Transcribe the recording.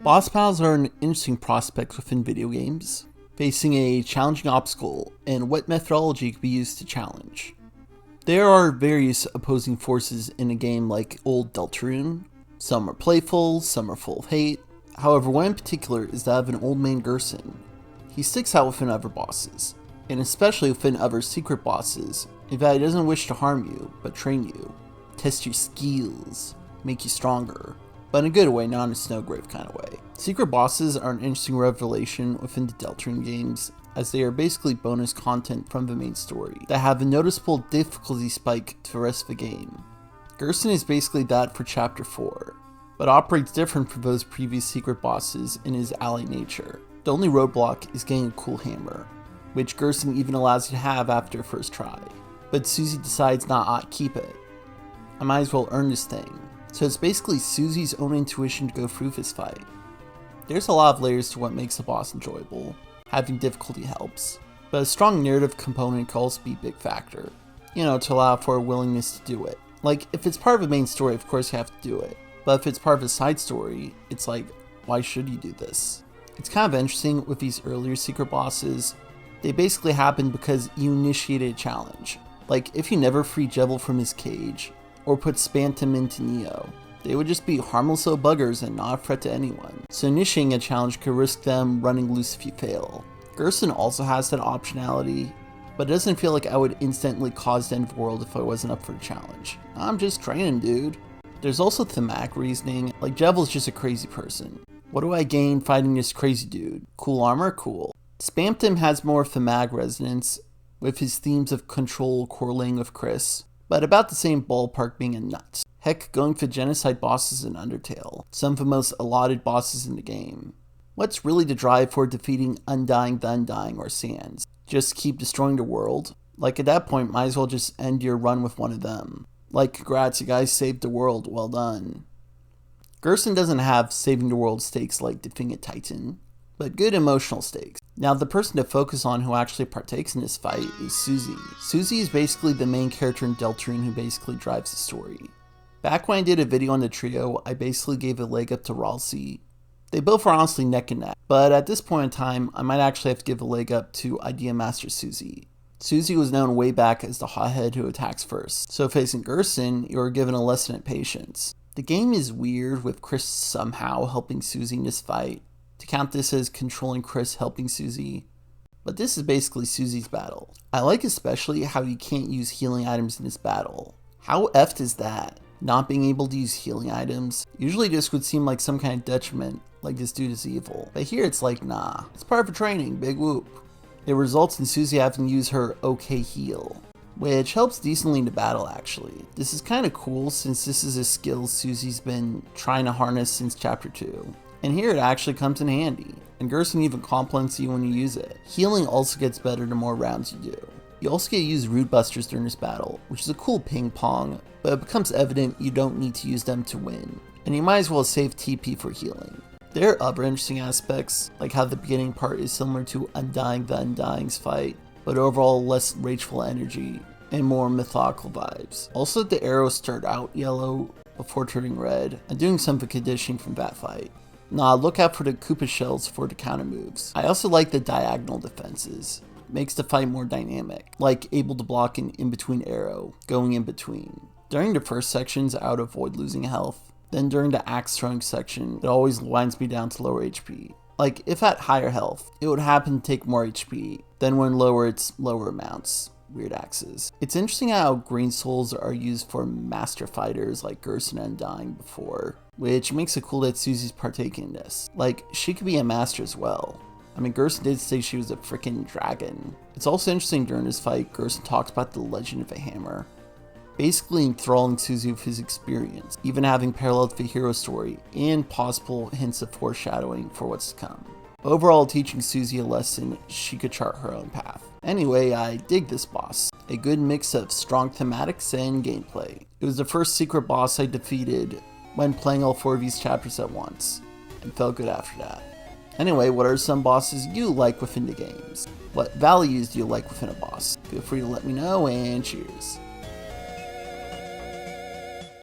Boss battles are an interesting prospect within video games, facing a challenging obstacle and what methodology could be used to challenge. There are various opposing forces in a game like old Deltarune. Some are playful, some are full of hate. However, one in particular is that of an old man Gerson. He sticks out within other bosses, and especially within other secret bosses, in that he doesn't wish to harm you, but train you, test your skills, make you stronger, but in a good way, not in a Snowgrave kind of way. Secret bosses are an interesting revelation within the Deltarune games, as they are basically bonus content from the main story that have a noticeable difficulty spike to the rest of the game. Gerson is basically that for Chapter 4, but operates different from those previous secret bosses in his ally nature. The only roadblock is getting a cool hammer, which Gerson even allows you to have after a first try, but Susie decides not to keep it. I might as well earn this thing. So it's basically Susie's own intuition to go through this fight. There's a lot of layers to what makes a boss enjoyable. Having difficulty helps, but a strong narrative component can also be a big factor, to allow for a willingness to do it. Like, if it's part of the main story, of course you have to do it, but if it's part of a side story, it's like, why should you do this? It's kind of interesting with these earlier secret bosses. They basically happen because you initiated a challenge. Like, if you never free Jevil from his cage, or put Spantum into Neo, they would just be harmless little buggers and not a threat to anyone. So initiating a challenge could risk them running loose if you fail. Gerson also has that optionality, but it doesn't feel like I would instantly cause the end of the world if I wasn't up for the challenge. I'm just training, dude. There's also thematic reasoning, like Jevil's just a crazy person. What do I gain fighting this crazy dude? Cool armor? Cool. Spamton has more thematic resonance, with his themes of control correlating with Chris, but about the same ballpark being a nut. Heck, going for genocide bosses in Undertale, some of the most allotted bosses in the game. What's really the drive for defeating Undying the Undying or Sans? Just keep destroying the world? Like, at that point, might as well just end your run with one of them. Like, congrats, you guys saved the world, well done. Gerson doesn't have saving the world stakes like defeating a Titan, but good emotional stakes. Now, the person to focus on who actually partakes in this fight is Susie. Susie is basically the main character in Deltarune who basically drives the story. Back when I did a video on the trio, I basically gave a leg up to Ralsei. They both were honestly neck and neck, but at this point in time, I might actually have to give a leg up to Idea Master Susie. Susie was known way back as the hothead who attacks first, so facing Gerson, you are given a lesson in patience. The game is weird with Chris somehow helping Susie in this fight, to count this as controlling Chris helping Susie, but this is basically Susie's battle. I like especially how you can't use healing items in this battle. How effed is that? Not being able to use healing items? Usually this would seem like some kind of detriment, like this dude is evil. But here it's like, nah, it's part of her training, big whoop. It results in Susie having to use her okay heal, which helps decently in the battle actually. This is kind of cool since this is a skill Susie's been trying to harness since Chapter 2. And here it actually comes in handy, and Gerson even compliments you when you use it. Healing also gets better the more rounds you do. You also get to use Root Busters during this battle, which is a cool ping pong, but it becomes evident you don't need to use them to win, and you might as well save TP for healing. There are other interesting aspects, like how the beginning part is similar to Undying the Undying's fight, but overall less rageful energy and more mythological vibes. Also, the arrows start out yellow before turning red, and doing some of the conditioning from that fight. Nah, look out for the Koopa shells for the counter moves. I also like the diagonal defenses. Makes the fight more dynamic, like able to block an in-between arrow, going in between. During the first sections, I would avoid losing health. Then during the axe throwing section, it always winds me down to lower HP. Like, if at higher health, it would happen to take more HP, then when lower, it's lower amounts. Weird axes. It's interesting how green souls are used for master fighters like Gerson and Undying before, which makes it cool that Susie's partaking in this. Like, she could be a master as well. I mean, Gerson did say she was a freaking dragon. It's also interesting during this fight, Gerson talks about the legend of the hammer, basically enthralling Susie with his experience, even having paralleled the hero story and possible hints of foreshadowing for what's to come. Overall, teaching Susie a lesson she could chart her own path. Anyway, I dig this boss. A good mix of strong thematics and gameplay. It was the first secret boss I defeated when playing all 4 of these chapters at once, and felt good after that. Anyway, what are some bosses you like within the games? What values do you like within a boss? Feel free to let me know, and cheers.